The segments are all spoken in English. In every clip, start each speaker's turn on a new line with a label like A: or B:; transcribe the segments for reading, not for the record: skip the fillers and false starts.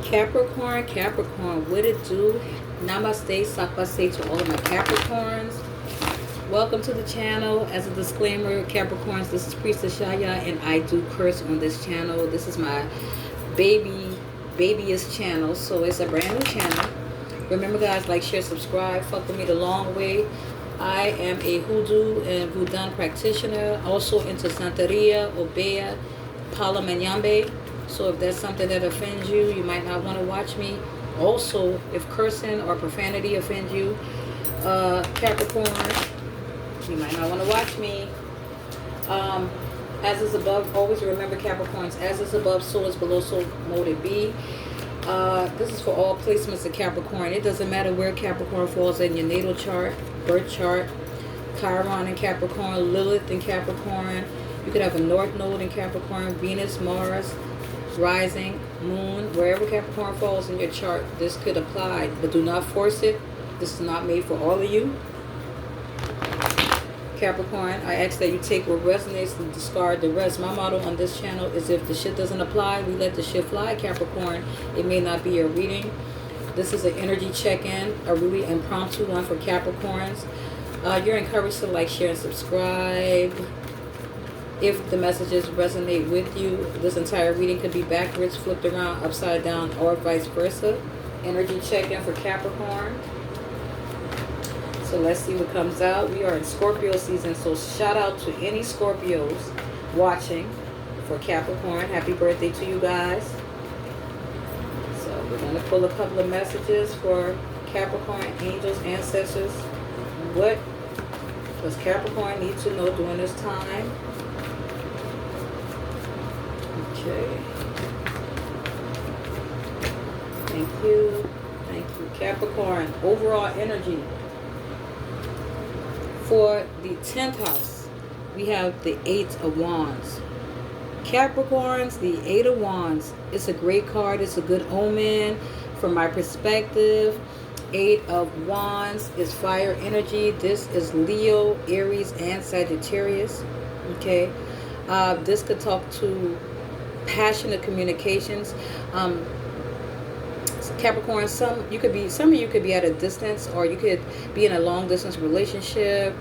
A: Capricorn, Capricorn, what it do? Namaste, sapase to all of my Capricorns. Welcome to the channel. As a disclaimer, Capricorns, this is Priestess Shaya, and I do curse on this channel. This is my babyest channel, so it's a brand new channel. Remember, guys, like, share, subscribe. Fuck with me the long way. I am a hoodoo and voodoo practitioner, also into Santeria, Obeya, Palamanyambe. So if that's something that offends you, you might not want to watch me. Also, if cursing or profanity offends you, Capricorn, you might not want to watch me. As is above, always remember, Capricorns, as is above, so is below, so mote it be. This is for all placements of Capricorn. It doesn't matter where Capricorn falls in your natal chart, birth chart. Chiron in Capricorn, Lilith in Capricorn. You could have a North Node in Capricorn, Venus, Mars, rising, moon, wherever Capricorn falls in your chart, this could apply, but do not force it. This is not made for all of you. Capricorn, I ask that you take what resonates and discard the rest. My motto on this channel is, if the shit doesn't apply, we let the shit fly. Capricorn, it may not be your reading. This is an energy check-in, a really impromptu one for Capricorns. You're encouraged to like, share, and subscribe. If the messages resonate with you, this entire reading could be backwards, flipped around, upside down, or vice versa. Energy check-in for Capricorn. So let's see what comes out. We are in Scorpio season, so shout out to any Scorpios watching for Capricorn. Happy birthday to you guys. So we're going to pull a couple of messages for Capricorn, angels, ancestors. What does Capricorn need to know during this time? Okay. Thank you. Thank you. Capricorn, overall energy. For the 10th house, we have the 8 of Wands. Capricorns, the 8 of Wands. It's a great card. It's a good omen from my perspective. 8 of Wands is fire energy. This is Leo, Aries, and Sagittarius. Okay. This could talk to passionate communications. Capricorn, some of you could be at a distance, or you could be in a long distance relationship.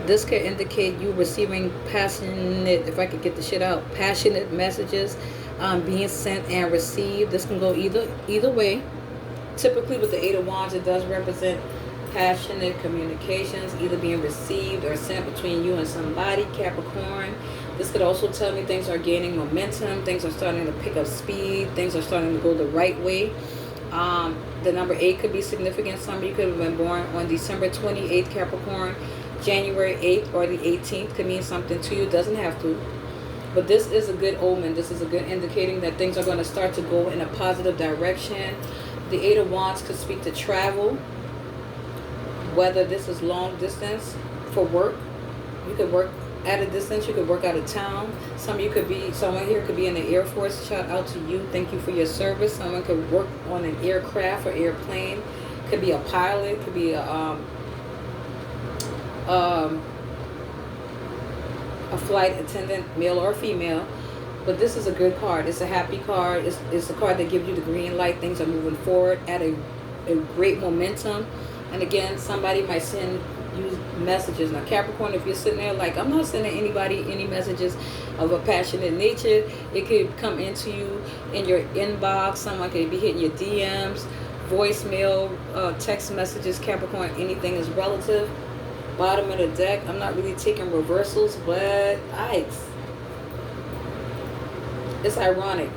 A: This could indicate you receiving passionate, if I could get the shit out, passionate messages being sent and received. This can go either way. Typically with the 8 of Wands, it does represent passionate communications either being received or sent between you and somebody, Capricorn. This could also tell me things are gaining momentum, things are starting to pick up speed, things are starting to go the right way. The number 8 could be significant. Some of you could have been born on December 28th, Capricorn. January 8th or the 18th could mean something to you. It doesn't have to. But this is a good omen. This is a good indicating that things are going to start to go in a positive direction. The 8 of Wands could speak to travel, whether this is long distance for work. You could work at a distance, you could work out of town. Someone here could be in the Air Force. Shout out to you. Thank you for your service. Someone could work on an aircraft or airplane. Could be a pilot, could be a flight attendant, male or female. But this is a good card. It's a happy card. It's a card that gives you the green light. Things are moving forward at a great momentum. And again, somebody might send you messages. Now, Capricorn, if you're sitting there like, I'm not sending anybody any messages of a passionate nature, it could come into you in your inbox. Someone could be hitting your DMs, voicemail, text messages. Capricorn, anything is relative. Bottom of the deck, I'm not really taking reversals, but it's ironic.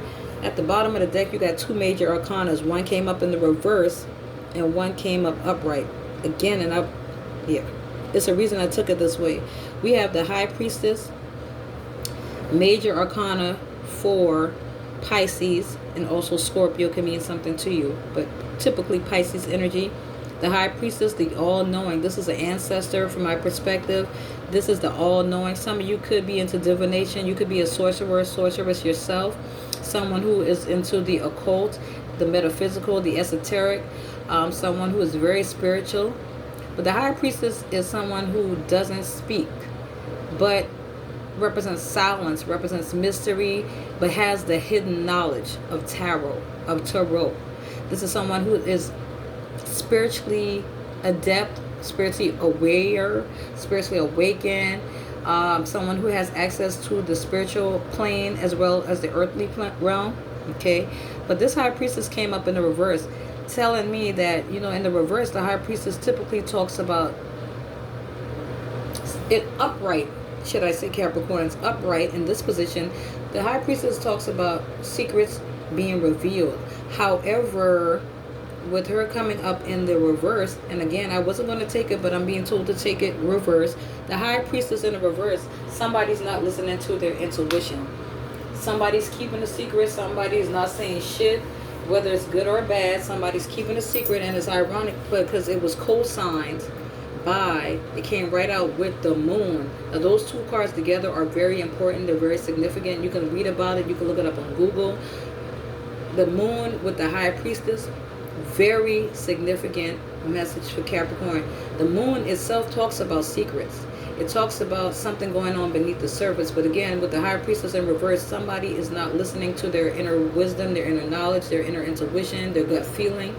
A: At the bottom of the deck, you got 2 major arcanas. One came up in the reverse and one came up upright. Again, and up here. It's a reason I took it this way. We have the High Priestess, major arcana for Pisces, and also Scorpio can mean something to you, but typically Pisces energy. The High Priestess, the all-knowing. This is an ancestor from my perspective. This is the all-knowing. Some of you could be into divination. You could be a sorcerer, sorceress yourself. Someone who is into the occult, the metaphysical, the esoteric. Someone who is very spiritual. But the High Priestess is someone who doesn't speak, but represents silence, represents mystery, but has the hidden knowledge of tarot. This is someone who is spiritually adept, spiritually aware, spiritually awakened, someone who has access to the spiritual plane as well as the earthly realm. Okay, but this high priestess came up in the reverse, telling me that, you know, in the reverse, the high priestess typically talks about it upright. Should I say Capricorns upright in this position? The high priestess talks about secrets being revealed. However, with her coming up in the reverse, and again, I wasn't going to take it, but I'm being told to take it reverse. The high priestess in the reverse, somebody's not listening to their intuition. Somebody's keeping a secret. Somebody's not saying shit, whether it's good or bad. Somebody's keeping a secret, and it's ironic because it was co-signed by, it came right out with the moon. Now those two cards together are very important. They're very significant. You can read about it. You can look it up on Google. The moon with the high priestess, very significant message for Capricorn. The moon itself talks about secrets. It talks about something going on beneath the surface. But again, with the high priestess in reverse, somebody is not listening to their inner wisdom, their inner knowledge, their inner intuition, their gut feeling.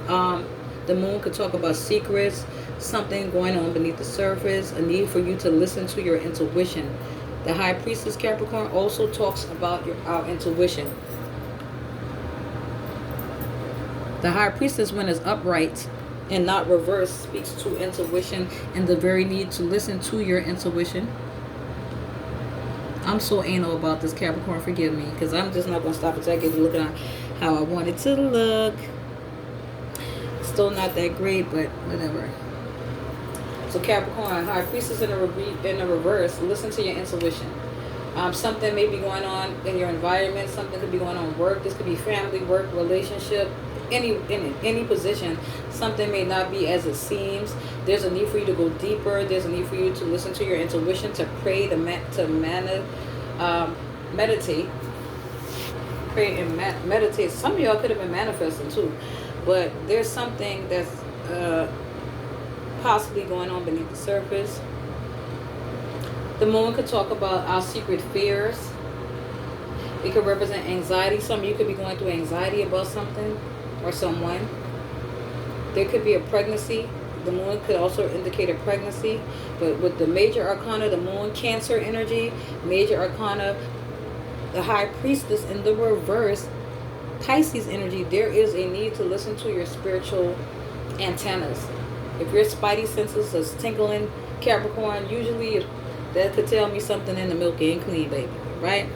A: The moon could talk about secrets, something going on beneath the surface, a need for you to listen to your intuition. The high priestess Capricorn also talks about our intuition. The high priestess, when it's upright and not reverse, speaks to intuition and the very need to listen to your intuition. I'm so anal about this, Capricorn, forgive me, because I'm just not going to stop until I get to looking at how I want it to look. Still not that great, but whatever. So Capricorn, high priestess in the reverse, listen to your intuition. Something may be going on in your environment. Something could be going on at work. This could be family, work, relationship, any position. Something may not be as it seems. There's a need for you to go deeper. There's a need for you to listen to your intuition, to pray, to meditate. Pray and meditate. Some of y'all could have been manifesting too. But there's something that's possibly going on beneath the surface. The moon could talk about our secret fears. It could represent anxiety. Some of you could be going through anxiety about something or someone. There could be a pregnancy. The moon could also indicate a pregnancy. But with the major arcana, the moon, Cancer energy, major arcana, the high priestess in the reverse, Pisces energy, there is a need to listen to your spiritual antennas. If your spidey senses is tingling, Capricorn, usually that could tell me something in the milk ain't clean, baby, right?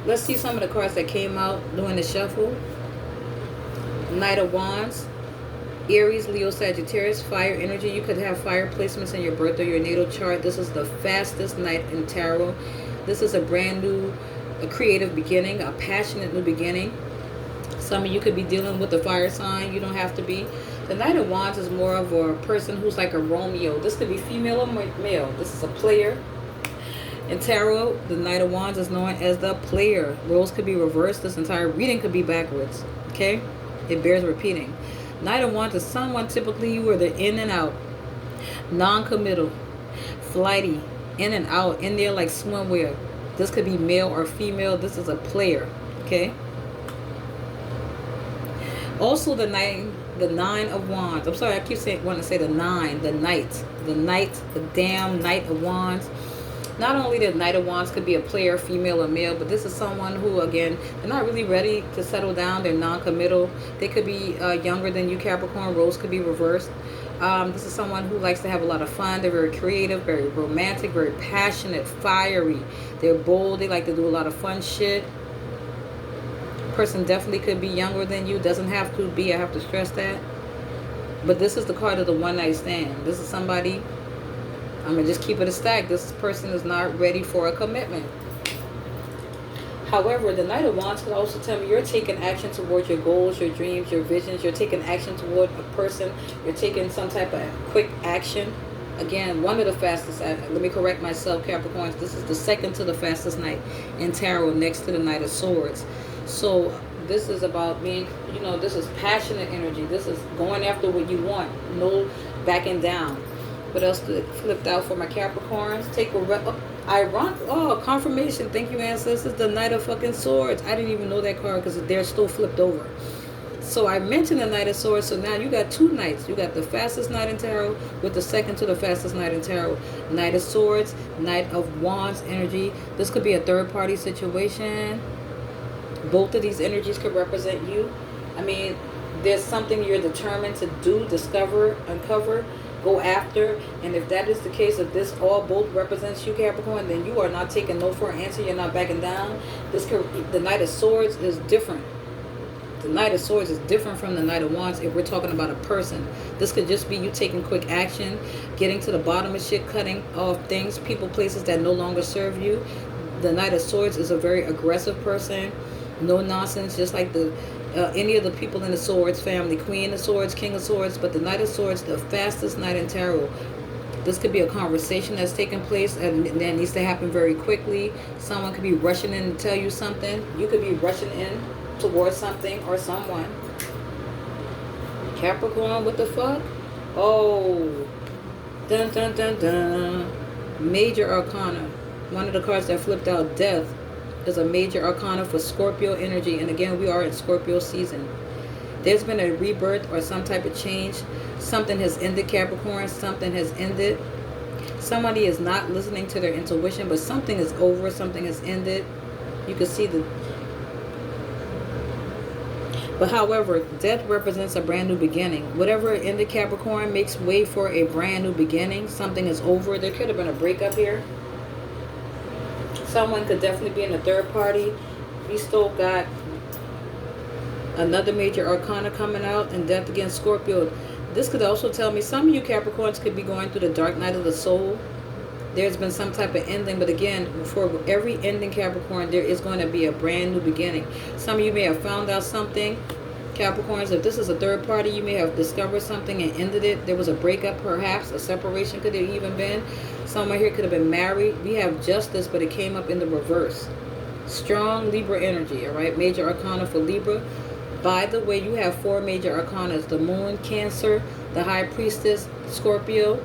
A: Let's see some of the cards that came out during the shuffle. Knight of Wands, Aries, Leo, Sagittarius, fire energy. You could have fire placements in your birth or your natal chart. This is the fastest night in tarot. This is a brand new, a creative beginning, a passionate new beginning. Some of you could be dealing with the fire sign. You don't have to be. The Knight of Wands is more of a person who's like a Romeo. This could be female or male. This is a player. In tarot, the Knight of Wands is known as the player. Roles could be reversed. This entire reading could be backwards. Okay? It bears repeating. Knight of Wands is someone typically you are the in and out. Non-committal. Flighty. In and out. In there like swimwear. This could be male or female. This is a player. Okay? Also the Nine of Wands. I'm sorry, I keep wanting to say the nine. The Knight. The Knight. The damn Knight of Wands. Not only the Knight of Wands could be a player, female or male, but this is someone who, again, they're not really ready to settle down. They're non-committal. They could be younger than you, Capricorn. Roles could be reversed. This is someone who likes to have a lot of fun. They're very creative, very romantic, very passionate, fiery. They're bold. They like to do a lot of fun shit. Person definitely could be younger than you. Doesn't have to be. I have to stress that. But this is the card of the one night stand. This is somebody, I'm going to just keep it a stack. This person is not ready for a commitment. However, the Knight of Wands could also tell me you're taking action towards your goals, your dreams, your visions. You're taking action toward a person. You're taking some type of quick action. Again, one of the fastest, let me correct myself, Capricorns. This is the second to the fastest night in tarot, next to the Knight of Swords. So this is about being, you know, this is passionate energy. This is going after what you want. No backing down. What else flipped out for my Capricorns? Take a Oh, confirmation. Thank you, ancestors. The Knight of fucking Swords. I didn't even know that card because they're still flipped over. So I mentioned the Knight of Swords. So now you got two knights. You got the fastest knight in tarot with the second to the fastest knight in tarot. Knight of Swords, Knight of Wands energy. This could be a third party situation. Both of these energies could represent you. I mean, there's something you're determined to do, discover, uncover, go after. And if that is the case, if this all both represents you, Capricorn, then you are not taking no for an answer. You're not backing down. The Knight of Swords is different. The Knight of Swords is different from the Knight of Wands if we're talking about a person. This could just be you taking quick action, getting to the bottom of shit, cutting off things, people, places that no longer serve you. The Knight of Swords is a very aggressive person. No nonsense, just like the any of the people in the Swords family. Queen of Swords, King of Swords, but the Knight of Swords, the fastest knight in tarot. This could be a conversation that's taking place and that needs to happen very quickly. Someone could be rushing in to tell you something. You could be rushing in towards something or someone. Capricorn, what the fuck? Oh, dun dun dun dun. Major Arcana. One of the cards that flipped out, Death, is a major arcana for Scorpio energy. And again, we are in Scorpio season. There's been a rebirth or some type of change. Something has ended, Capricorn. Something has ended. Somebody is not listening to their intuition, but something is over. Something has ended. You can see the... But however, death represents a brand new beginning. Whatever ended, Capricorn, makes way for a brand new beginning. Something is over. There could have been a breakup here. Someone could definitely be in a third party. We still got another major arcana coming out, and death against Scorpio. This could also tell me some of you Capricorns could be going through the dark night of the soul. There's been some type of ending, but again, for every ending, Capricorn, there is going to be a brand new beginning. Some of you may have found out something, Capricorns. If this is a third party, you may have discovered something and ended it. There was a breakup, perhaps a separation could have even been. Someone here could have been married. We have Justice, but it came up in the reverse. Strong Libra energy, all right? Major arcana for Libra. By the way, you have 4 major arcanas. The Moon, Cancer, the High Priestess, Scorpio,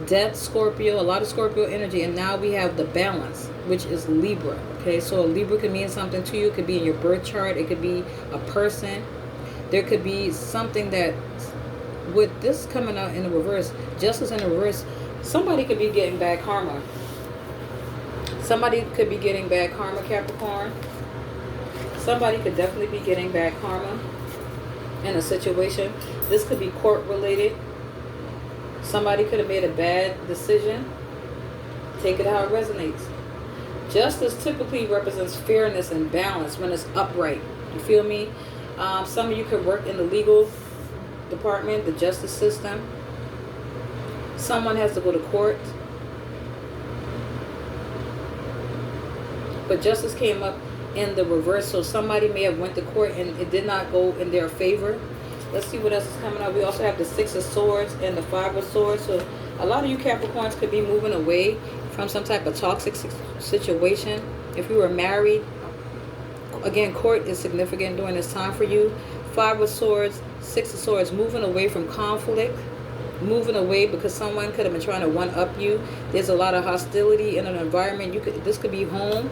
A: Death, Scorpio, a lot of Scorpio energy. And now we have the Balance, which is Libra, okay? So Libra could mean something to you. It could be in your birth chart. It could be a person. There could be something that, with this coming out in the reverse, Justice in the reverse, somebody could be getting bad karma. Somebody could be getting bad karma, Capricorn. Somebody could definitely be getting bad karma in a situation. This could be court related. Somebody could have made a bad decision. Take it how it resonates. Justice typically represents fairness and balance when it's upright. You feel me? Some of you could work in the legal department, the justice system. Someone has to go to court. But justice came up in the reverse, so somebody may have went to court and it did not go in their favor. Let's see what else is coming up. We also have the 6 of Swords and the 5 of Swords. So a lot of you Capricorns could be moving away from some type of toxic situation. If you were married, again, court is significant during this time for you. 5 of Swords, 6 of Swords, moving away from conflict. Moving away because someone could have been trying to one-up you. There's a lot of hostility in an environment. This could be home,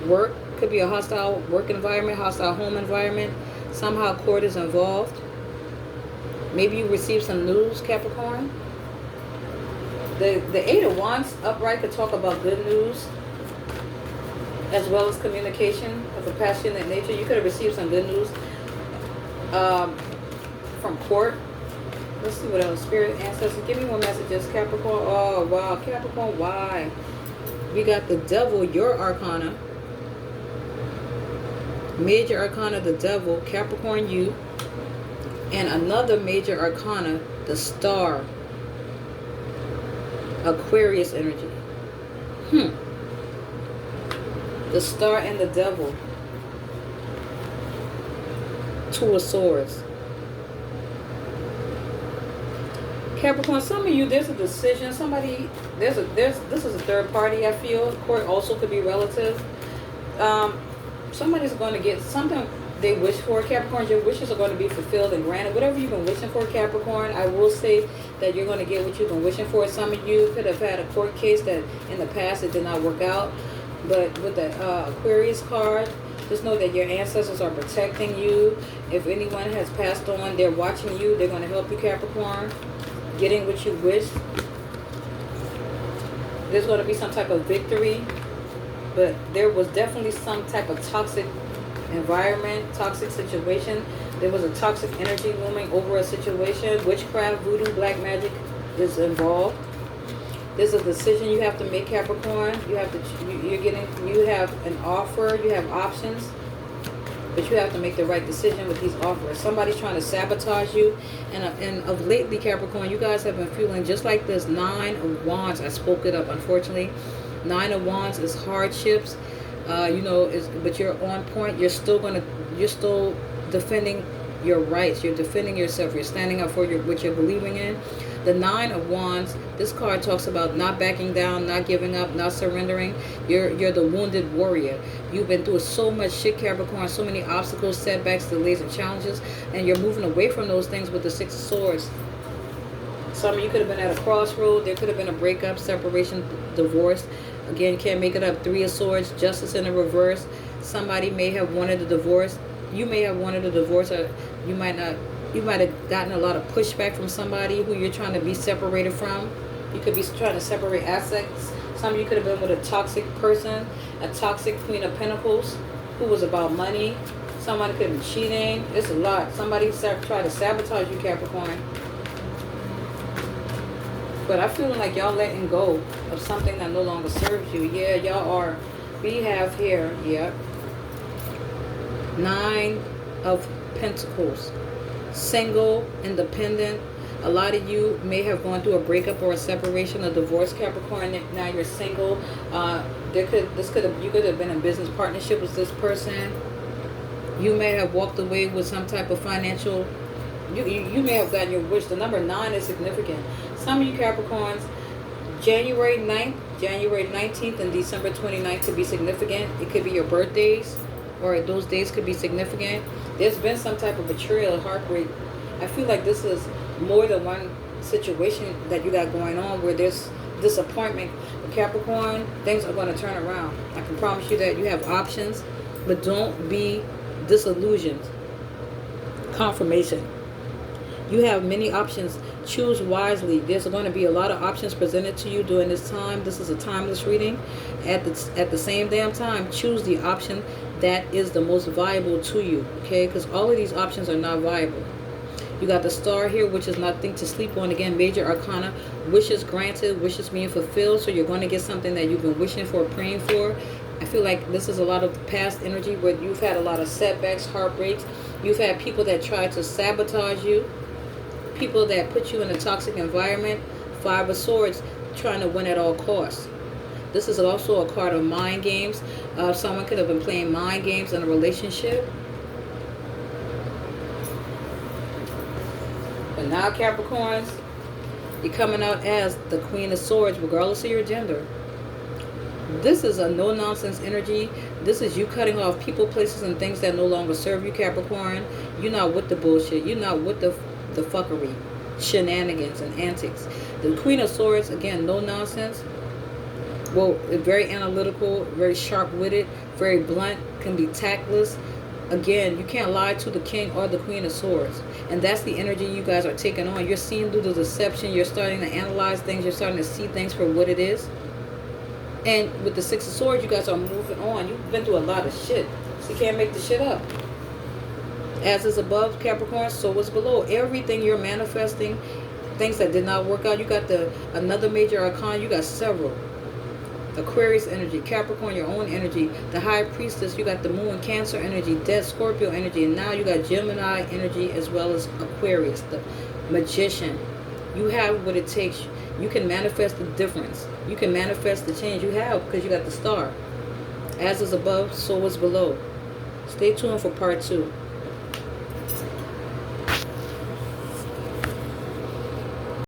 A: work. Could be a hostile work environment, hostile home environment. Somehow court is involved. Maybe you received some news, Capricorn. The 8 of Wands upright could talk about good news as well as communication of a passionate nature. You could have received some good news from court. Let's see what else. Spirit, ancestors, give me more messages, Capricorn. Oh, wow. Capricorn, why? We got the Devil, your arcana. Major arcana, the Devil, Capricorn, you. And another major arcana, the Star, Aquarius energy. The Star and the Devil. 2 of Swords. Capricorn, some of you, there's a decision. Somebody, this is a third party, I feel. Court also could be relative. Somebody's going to get something they wish for. Capricorn, your wishes are going to be fulfilled and granted. Whatever you've been wishing for, Capricorn, I will say that you're going to get what you've been wishing for. Some of you could have had a court case that in the past it did not work out. But with the Aquarius card, just know that your ancestors are protecting you. If anyone has passed on, they're watching you. They're going to help you, Capricorn, getting what you wish. There's going to be some type of victory. But there was definitely some type of toxic environment, toxic situation. There was a toxic energy looming over a situation. Witchcraft, voodoo, black magic is involved. There's a decision you have to make, Capricorn. You have an offer, you have options, but you have to make the right decision with these offers. Somebody's trying to sabotage you, and of lately, Capricorn, you guys have been feeling just like this 9 of Wands. I spoke it up, unfortunately. 9 of Wands is hardships, but you're on point. You're still defending your rights. You're defending yourself. You're standing up for what you're believing in. The 9 of Wands, this card talks about not backing down, not giving up, not surrendering. You're the wounded warrior. You've been through so much shit, Capricorn, so many obstacles, setbacks, delays, and challenges, and you're moving away from those things with the 6 of Swords. Some of you could have been at a crossroad. There could have been a breakup, separation, divorce. Again, you can't make it up. 3 of Swords, justice in the reverse. Somebody may have wanted a divorce. You may have wanted a divorce, or you might not. You might have gotten a lot of pushback from somebody who you're trying to be separated from. You could be trying to separate assets. Some of you could have been with a toxic person, a toxic Queen of Pentacles who was about money. Somebody could have been cheating. It's a lot. Somebody tried to sabotage you, Capricorn. But I feel like y'all letting go of something that no longer serves you. Yeah, y'all are. We have here, yeah, 9 of Pentacles. Single, independent. A lot of you may have gone through a breakup or a separation, a divorce, Capricorn. Now you're single. You could have been in business partnership with this person. You may have walked away with some type of financial. You may have gotten your wish. The number 9 is significant. Some of you Capricorns, January 9th, January 19th, and December 29th could be significant. It could be your birthdays, or those days could be significant. There's been some type of betrayal, heartbreak. I feel like this is more than one situation that you got going on where there's disappointment. With Capricorn, things are going to turn around. I can promise you that. You have options, but don't be disillusioned. Confirmation. You have many options. Choose wisely. There's going to be a lot of options presented to you during this time. This is a timeless reading. At the same damn time, choose the option that is the most viable to you, okay? Because all of these options are not viable. You got the Star here, which is nothing to sleep on. Again, major arcana, wishes granted, wishes being fulfilled. So you're going to get something that you've been wishing for, praying for. I feel like this is a lot of past energy where you've had a lot of setbacks, heartbreaks. You've had people that tried to sabotage you, people that put you in a toxic environment. 5 of Swords, trying to win at all costs. This is also a card of mind games. Someone could have been playing mind games in a relationship. But now, Capricorns, you're coming out as the Queen of Swords, regardless of your gender. This is a no-nonsense energy. This is you cutting off people, places, and things that no longer serve you, Capricorn. You're not with the bullshit. You're not with the fuckery, shenanigans, and antics. The Queen of Swords, again, no nonsense. Well, very analytical, very sharp-witted, very blunt, can be tactless. Again, you can't lie to the King or the Queen of Swords. And that's the energy you guys are taking on. You're seeing through the deception. You're starting to analyze things. You're starting to see things for what it is. And with the 6 of Swords, you guys are moving on. You've been through a lot of shit. So you can't make the shit up. As is above, Capricorn, so is below. Everything you're manifesting, things that did not work out. You got another major arcana. You got several. Aquarius energy, Capricorn, your own energy, the High Priestess, you got the Moon, Cancer energy, Death, Scorpio energy, and now you got Gemini energy as well as Aquarius, the Magician. You have what it takes. You can manifest the difference. You can manifest the change you have because you got the Star. As is above, so is below. Stay tuned for part 2.